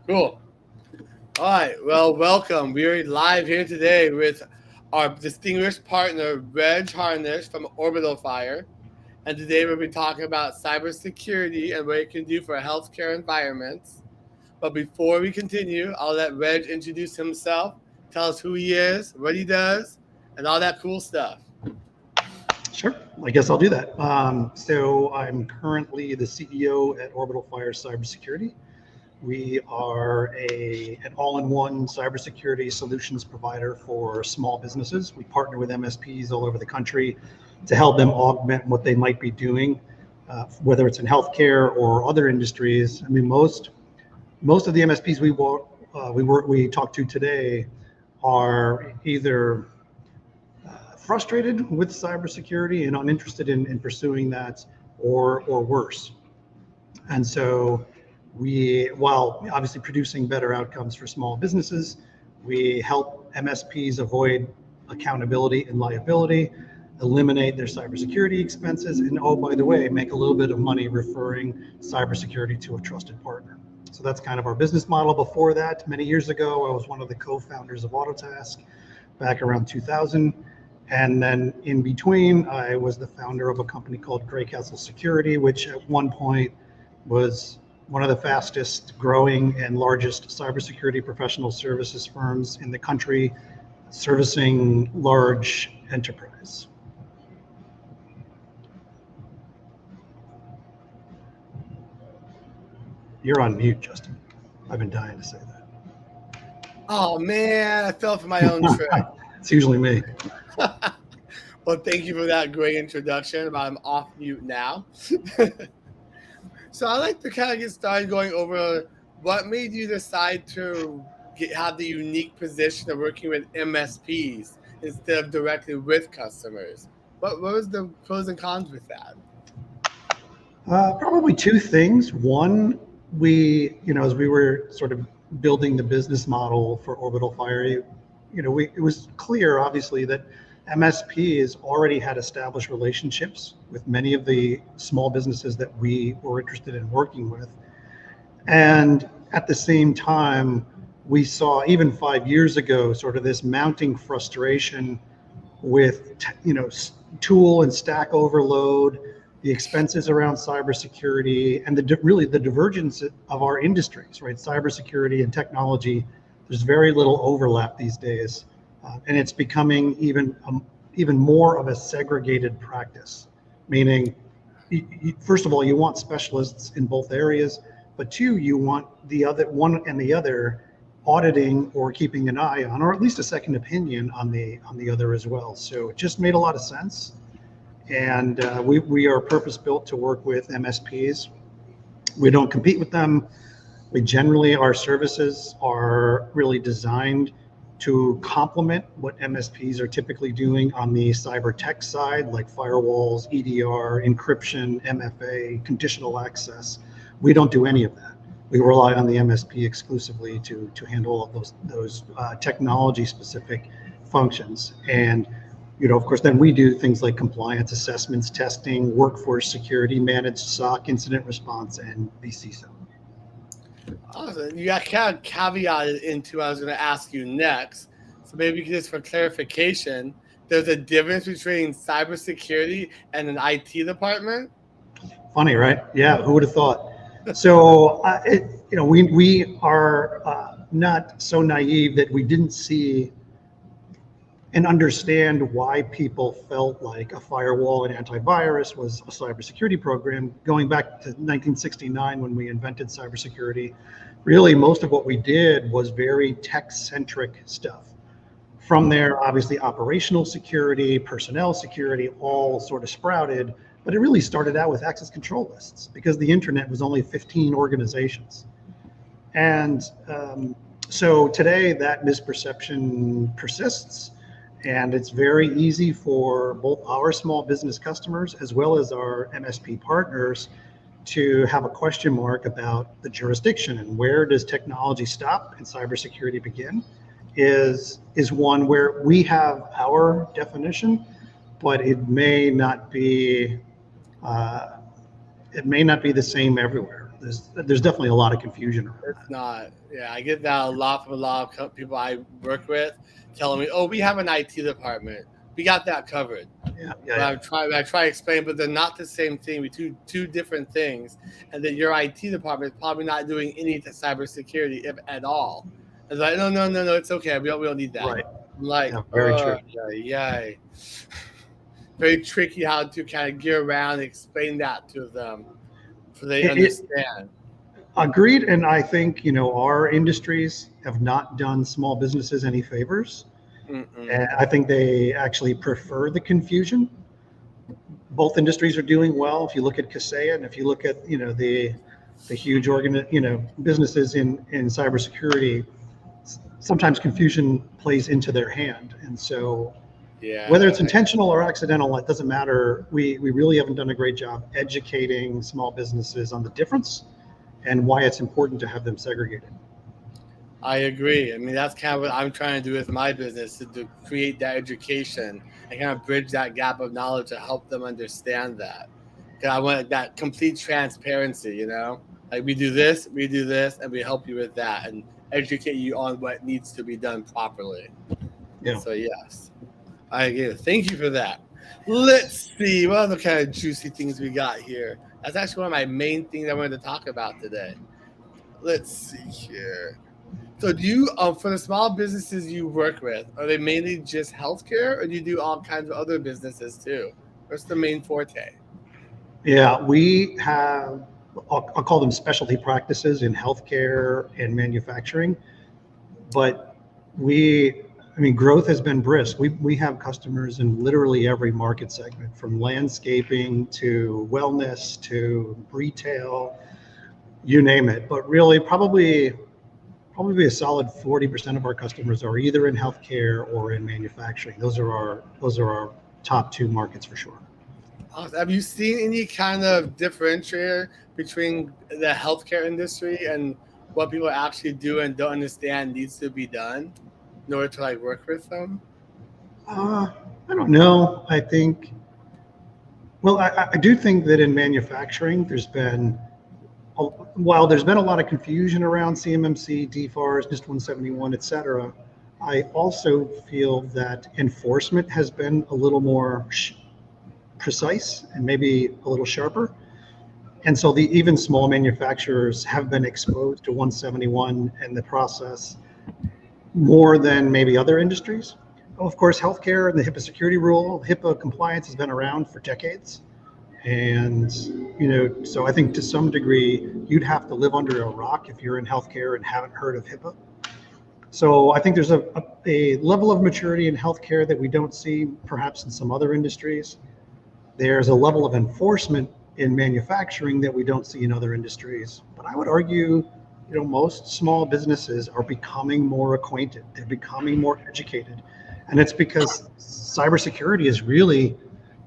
Cool. All right. Well, welcome. We're live here today with our distinguished partner, Reg Harness from Orbital Fire. And today we'll be talking about cybersecurity and what it can do for healthcare environments. But before we continue, I'll let Reg introduce himself, tell us who he is, what he does, and all that cool stuff. Sure, I guess I'll do that. So I'm currently the CEO at Orbital Fire Cybersecurity. We are an all-in-one cybersecurity solutions provider for small businesses. We partner with MSPs all over the country to help them augment what they might be doing, whether it's in healthcare or other industries. I mean, most of the MSPs we talk to today are either frustrated with cybersecurity and uninterested in pursuing that, or worse. And so while obviously producing better outcomes for small businesses, we help MSPs avoid accountability and liability, eliminate their cybersecurity expenses, and oh, by the way, make a little bit of money referring cybersecurity to a trusted partner. So that's kind of our business model. Before that, many years ago, I was one of the co-founders of Autotask back around 2000. And then in between, I was the founder of a company called Greycastle Security, which at one point was one of the fastest growing and largest cybersecurity professional services firms in the country, servicing large enterprise. You're on mute, Justin. I've been dying to say that. Oh, man, I fell for my own trick. It's usually me. Well, thank you for that great introduction. I'm off mute now. So I'd like to kind of get started going over what made you decide to have the unique position of working with MSPs instead of directly with customers. What was the pros and cons with that? Probably two things. One, as we were sort of building the business model for Orbital Fire, it was clear, obviously, that MSPs already had established relationships with many of the small businesses that we were interested in working with. And at the same time, we saw even 5 years ago, sort of this mounting frustration with, tool and stack overload, the expenses around cybersecurity, and really the divergence of our industries, right? Cybersecurity and technology, there's very little overlap these days. And it's becoming even more of a segregated practice, meaning, first of all, you want specialists in both areas, but two, you want the other auditing or keeping an eye on, or at least a second opinion on the other as well. So it just made a lot of sense. And we are purpose-built to work with MSPs. We don't compete with them. Our services are really designed to complement what MSPs are typically doing on the cyber tech side, like firewalls, EDR, encryption, MFA, conditional access. We don't do any of that. We rely on the MSP exclusively to handle all of those technology-specific functions. And of course, then we do things like compliance assessments, testing, workforce security, managed SOC, incident response, and CISO. Awesome. You got kind of caveated into what I was going to ask you next. So maybe just for clarification, there's a difference between cybersecurity and an IT department? Funny, right? Yeah, who would have thought? So, we are not so naive that we didn't see and understand why people felt like a firewall and antivirus was a cybersecurity program. Going back to 1969 when we invented cybersecurity, really most of what we did was very tech-centric stuff. From there, obviously, operational security, personnel security, all sort of sprouted, but it really started out with access control lists because the internet was only 15 organizations. And so today that misperception persists. And it's very easy for both our small business customers as well as our MSP partners to have a question mark about the jurisdiction and where does technology stop and cybersecurity begin is one where we have our definition, but it may not be the same everywhere. there's definitely a lot of confusion around It's that. not. Yeah, I get that a lot from a lot of people I work with, telling me, "Oh, we have an IT department. We got that covered." Yeah, But yeah, I try to explain, but they're not the same thing. We do two different things, and that your IT department is probably not doing any cybersecurity, if at all. It's like, no, no, no, no, it's okay. We don't need that. right. I'm like, Yeah, very true. yeah, yeah. Very tricky how to kind of get around and explain that to them, so they It, understand. agreed, and I think our industries have not done small businesses any favors. And Mm-mm. I think they actually prefer the confusion. Both industries are doing well. If you look at Kaseya, and if you look at the huge businesses in cybersecurity, sometimes confusion plays into their hand. And so whether Yeah, it's intentional or accidental, it doesn't matter. We really haven't done a great job educating small businesses on the difference and why it's important to have them segregated. I agree. I mean, that's kind of what I'm trying to do with my business to create that education and kind of bridge that gap of knowledge to help them understand that. Because I want that complete transparency, Like we do this, and we help you with that and educate you on what needs to be done properly. Yeah. So, yes, I agree. Thank you for that. Let's see what other kind of juicy things we got here. That's actually one of my main things I wanted to talk about today. Let's see here. So do you, for the small businesses you work with, are they mainly just healthcare, or do you do all kinds of other businesses too? What's the main forte? Yeah, we have, I'll call them specialty practices in healthcare and manufacturing, but I mean, growth has been brisk. We have customers in literally every market segment, from landscaping to wellness to retail, you name it. But really, probably a solid 40% of our customers are either in healthcare or in manufacturing. Those are our top two markets for sure. Have you seen any kind of differentiator between the healthcare industry and what people actually do and don't understand needs to be done in order to like work with them? Uh, I don't know. Well, I do think that in manufacturing, while there's been a lot of confusion around CMMC, DFARS, NIST 171, et cetera, I also feel that enforcement has been a little more precise and maybe a little sharper. And so even small manufacturers have been exposed to 171 and the process more than maybe other industries. Of course, healthcare and the HIPAA security rule, HIPAA compliance has been around for decades. And, so I think to some degree, you'd have to live under a rock if you're in healthcare and haven't heard of HIPAA. So I think there's a level of maturity in healthcare that we don't see perhaps in some other industries. There's a level of enforcement in manufacturing that we don't see in other industries. But I would argue, most small businesses are becoming more acquainted. They're becoming more educated. And it's because cybersecurity is really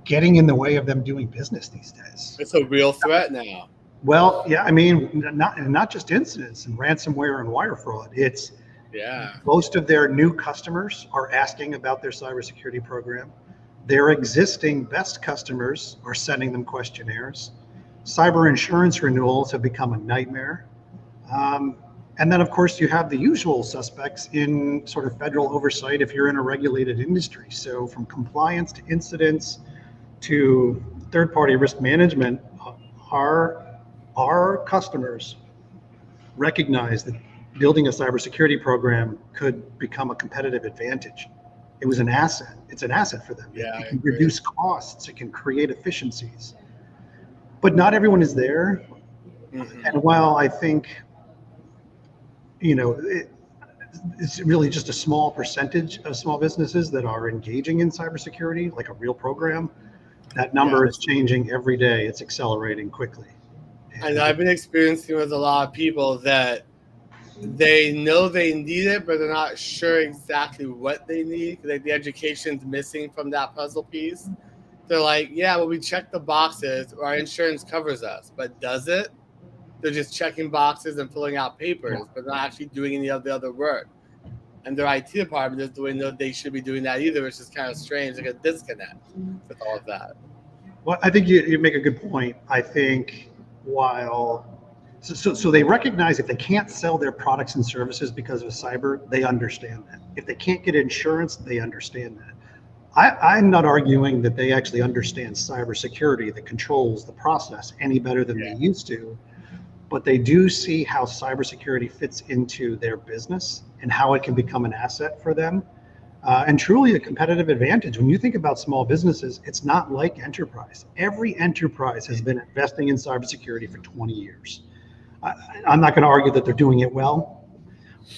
getting in the way of them doing business these days. It's a real threat now. Well, yeah, I mean, not just incidents and ransomware and wire fraud. It's Yeah. most of their new customers are asking about their cybersecurity program. Their existing best customers are sending them questionnaires. Cyber insurance renewals have become a nightmare. Um, and then, of course, you have the usual suspects in sort of federal oversight if you're in a regulated industry. So from compliance to incidents to third-party risk management, our customers recognize that building a cybersecurity program could become a competitive advantage. It was an asset. It's an asset for them. Yeah, It I can agree. reduce costs. It can create efficiencies. But not everyone is there. Hmm. And while I think, you know, it, it's really just a small percentage of small businesses that are engaging in cybersecurity, like a real program, that Yeah. number is changing every day. It's accelerating quickly. And And I've been experiencing with a lot of people that they know they need it, but they're not sure exactly what they need. Like the education's missing from that puzzle piece. They're like, yeah, well, we check the boxes. Our insurance covers us, but does it? They're just checking boxes and filling out yeah. papers, but not actually doing any of the other work. And their IT department is doing that they should be doing that either, which is kind of strange, like a disconnect with all of that. Well, I think you make a good point. I think while So they recognize if they can't sell their products and services because of cyber, they understand that. If they can't get insurance, they understand that. I'm not arguing that they actually understand cybersecurity, the controls, the process any better than they used to, but they do see how cybersecurity fits into their business and how it can become an asset for them. And truly a competitive advantage. When you think about small businesses, it's not like enterprise. Every enterprise has been investing in cybersecurity for 20 years. I'm not going to argue that they're doing it well,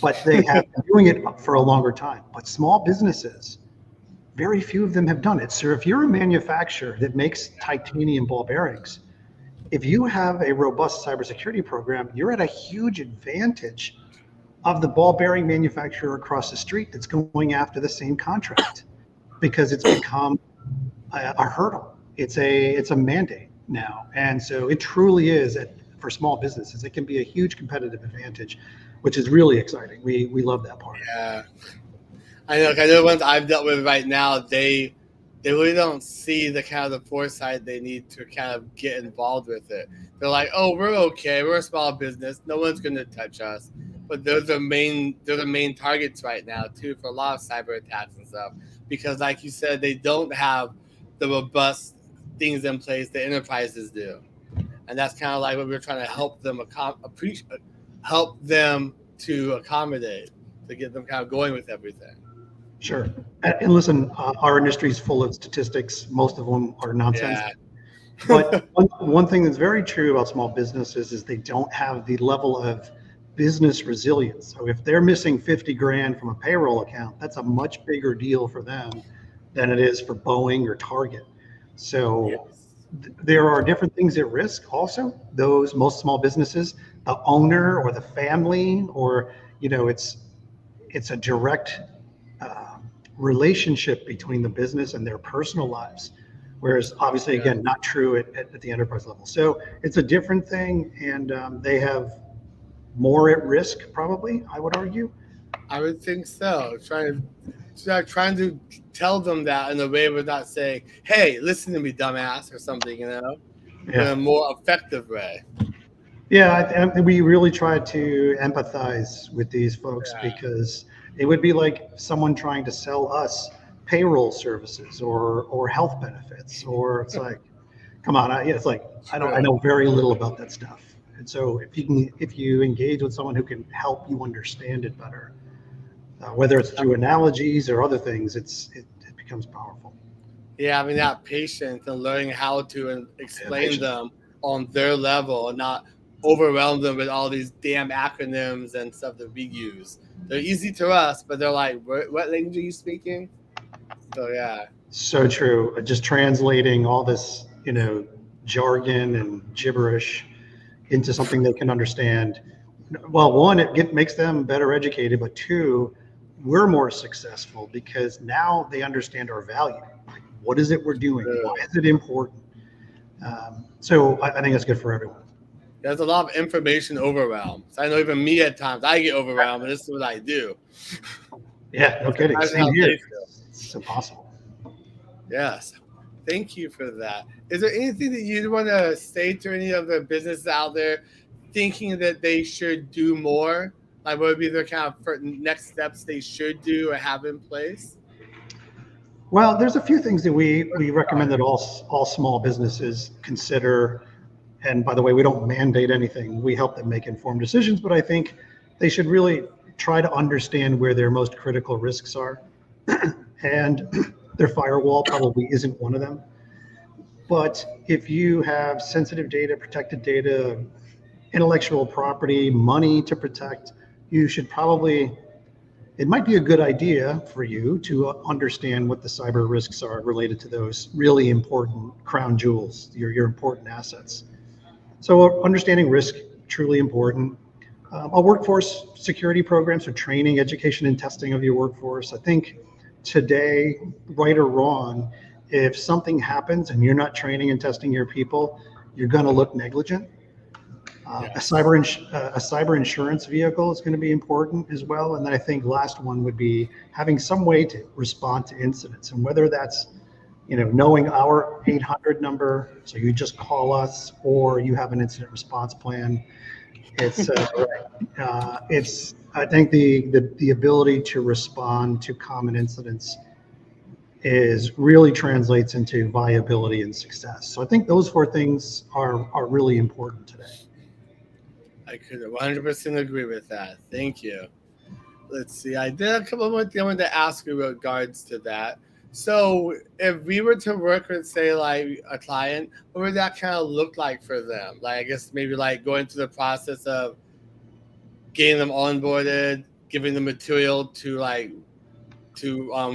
but they have been doing it for a longer time. But small businesses, very few of them have done it. So if you're a manufacturer that makes titanium ball bearings, if you have a robust cybersecurity program, you're at a huge advantage of the ball bearing manufacturer across the street that's going after the same contract because it's become a hurdle. It's a mandate now. And so it truly is for small businesses, it can be a huge competitive advantage, which is really exciting. We love that part. Yeah. I know the ones I've dealt with right now, they really don't see the kind of the foresight they need to kind of get involved with it. They're like, oh, we're okay, we're a small business, no one's gonna touch us. But they're the main targets right now too for a lot of cyber attacks and stuff. Because like you said, they don't have the robust things in place that enterprises do. And that's kind of like what we're trying to help them help them to accommodate to get them kind of going with everything. Sure. And listen, our industry is full of statistics. Most of them are nonsense. Yeah. But one thing that's very true about small businesses is they don't have the level of business resilience. So if they're missing 50 grand from a payroll account, that's a much bigger deal for them than it is for Boeing or Target. So there are different things at risk also. Most small businesses, the owner or the family, or it's a direct relationship between the business and their personal lives, whereas obviously again not true at the enterprise level. So it's a different thing, and they have more at risk probably, I would argue. I would think so. Trying to tell them that in a way without saying, "Hey, listen to me, dumbass," or something, but in a more effective way. Yeah, we really try to empathize with these folks because it would be like someone trying to sell us payroll services or health benefits, or it's like, come on, it's like I know very little about that stuff. And so if you engage with someone who can help you understand it better, whether it's through analogies or other things, it becomes powerful. Yeah, having that patience and learning how to explain them on their level and not overwhelm them with all these damn acronyms and stuff that we use. They're easy to us, but they're like, what language are you speaking? So yeah. So true. Just translating all this, jargon and gibberish into something they can understand. Well, one, it makes them better educated, but two, we're more successful because now they understand our value. Like, what is it we're doing? Why is it important? So I think that's good for everyone. There's a lot of information overwhelm. So I know even me at times, I get overwhelmed, and this is what I do. Yeah, no kidding. Same here. It's impossible. Yes. Thank you for that. Is there anything that you'd want to say to any of the businesses out there thinking that they should do more? Like, what would be the kind of next steps they should do or have in place? Well, there's a few things that we recommend that all small businesses consider. And by the way, we don't mandate anything. We help them make informed decisions, but I think they should really try to understand where their most critical risks are. And their firewall probably isn't one of them. But if you have sensitive data, protected data, intellectual property, money to protect, you should it might be a good idea for you to understand what the cyber risks are related to those really important crown jewels, your important assets. So understanding risk, truly important. A workforce security program, so training, education, and testing of your workforce. I think today, right or wrong, if something happens and you're not training and testing your people, you're going to look negligent. A cyber insurance vehicle is going to be important as well. And then I think last one would be having some way to respond to incidents, and whether that's knowing our 800 number, so you just call us, or you have an incident response plan. It's I think the ability to respond to common incidents is really translates into viability and success. So I think those four things are really important today. I could 100% agree with that. Thank you. Let's see. I did a couple more things I wanted to ask you with regards to that. So, if we were to work with, say, like a client, what would that kind of look like for them? Like, I guess maybe like going through the process of getting them onboarded, giving them material to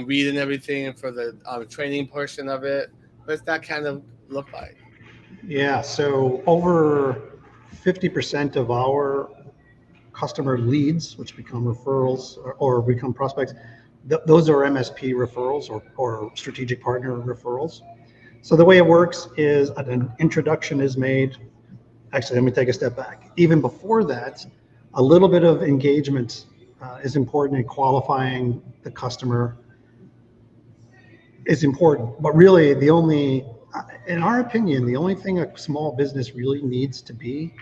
read and everything for the training portion of it. What's that kind of look like? Yeah, so over 50% of our customer leads, which become referrals or become prospects, those are MSP referrals or strategic partner referrals. So the way it works is an introduction is made. Actually, let me take a step back. Even before that, a little bit of engagement is important in qualifying the customer is important. But really, in our opinion, the only thing a small business really needs to be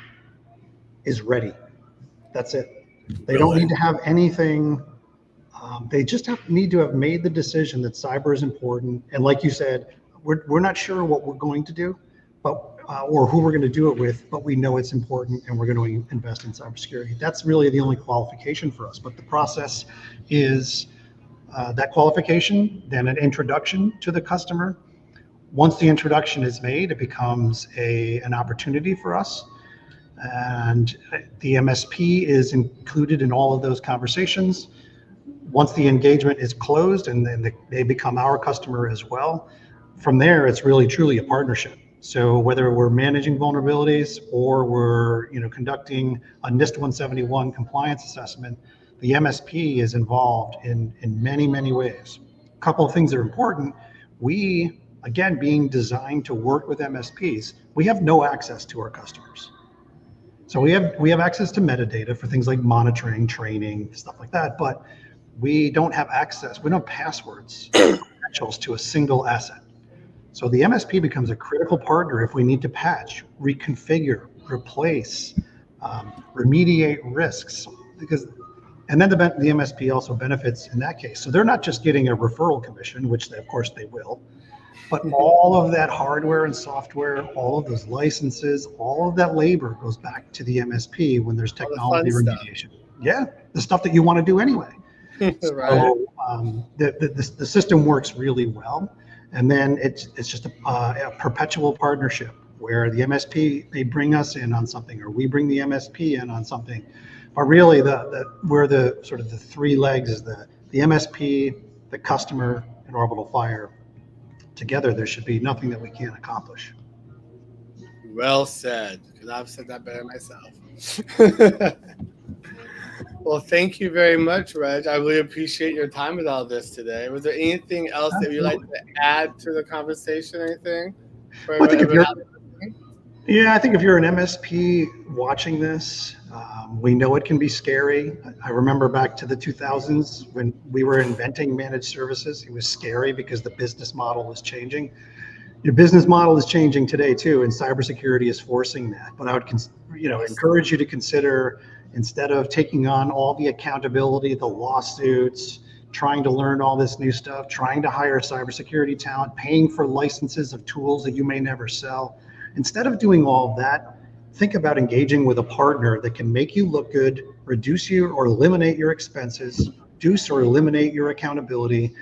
is ready. That's it. They don't Really? need to have anything. They just need to have made the decision that cyber is important. And like you said, we're not sure what we're going to do, but or who we're going to do it with, but we know it's important and we're going to invest in cybersecurity. That's really the only qualification for us. But the process is that qualification, then an introduction to the customer. Once the introduction is made, it becomes an opportunity for us. And the MSP is included in all of those conversations. Once the engagement is closed and then they become our customer as well, from there, it's really truly a partnership. So whether we're managing vulnerabilities or we're conducting a NIST 171 compliance assessment, the MSP is involved in many, many ways. A couple of things that are important. We, again, being designed to work with MSPs, we have no access to our customers. So we have access to metadata for things like monitoring, training, stuff like that, but we don't have access. We don't have passwords or credentials to a single asset. So the MSP becomes a critical partner if we need to patch, reconfigure, replace, remediate risks, and then the MSP also benefits in that case. So they're not just getting a referral commission, which of course they will, but all of that hardware and software, all of those licenses, all of that labor goes back to the MSP when there's All the fun technology stuff. remediation. Yeah, the stuff that you want to do anyway. Right? So the system works really well, and then it's just a perpetual partnership where the MSP they bring us in on something, or we bring the MSP in on something. But really, where the sort of the three legs is the MSP, the customer, and Orbital Fire. Together, there should be nothing that we can't accomplish. Well said, because I've said that better myself. Well, thank you very much, Reg. I really appreciate your time with all this today. Was there anything else that you'd like Absolutely. to add to the conversation? Anything for Well, I think everyone out there? yeah, I think if you're an MSP watching this, we know it can be scary. I remember back to the 2000s when we were inventing managed services. It was scary because the business model was changing. Your business model is changing today too, and cybersecurity is forcing that. But I would, encourage you to consider, instead of taking on all the accountability, the lawsuits, trying to learn all this new stuff, trying to hire cybersecurity talent, paying for licenses of tools that you may never sell. Instead of doing all of that, think about engaging with a partner that can make you look good, reduce you or eliminate your expenses, reduce or eliminate your accountability,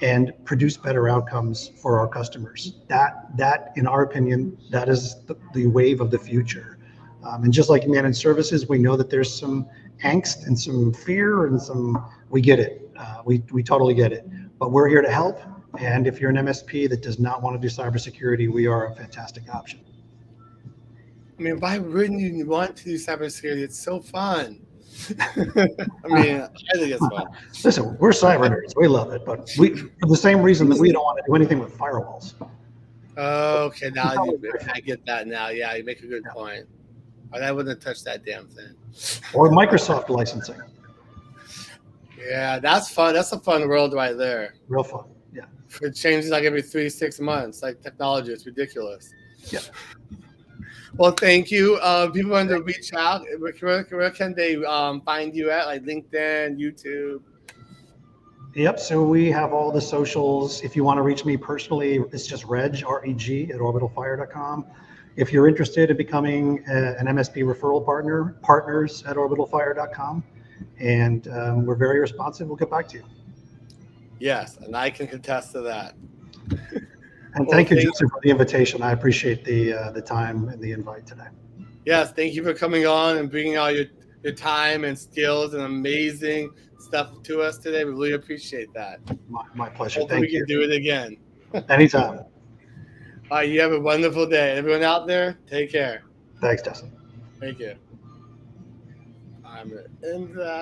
and produce better outcomes for our customers. That, in our opinion, that is the wave of the future. And just like managed services, we know that there's some angst and some fear and we get it. We totally get it. But we're here to help. And if you're an MSP that does not want to do cybersecurity, we are a fantastic option. I mean, why wouldn't you want to do cybersecurity? It's so fun. I mean, I think it's fun. Listen, we're cyber nerds. We love it, but for the same reason that we don't want to do anything with firewalls. Okay, We now totally agree. I get that now. Yeah, you make a good point. But I wouldn't touch that damn thing. Or Microsoft licensing. Yeah, that's fun. That's a fun world right there. Real fun. Yeah. It changes like every 3 to 6 months. Like technology, it's ridiculous. Yeah. Well, thank you. People want to reach out. Where can they find you at? Like LinkedIn, YouTube. Yep. So we have all the socials. If you want to reach me personally, it's just reg, at orbitalfire.com. If you're interested in becoming an MSP referral partner, partners at orbitalfire.com. And we're very responsive. We'll get back to you. Yes, and I can contest to that. And Well, thank you, thank Joseph, for the invitation. I appreciate the time and the invite today. yes, thank you for coming on and bringing all your time and skills and amazing stuff to us today. We really appreciate that. My pleasure. Hopefully, we Thank can you. do it again. Anytime. All right, you have a wonderful day. Everyone out there, take care. Thanks, Justin. Thank you. I'm gonna end that.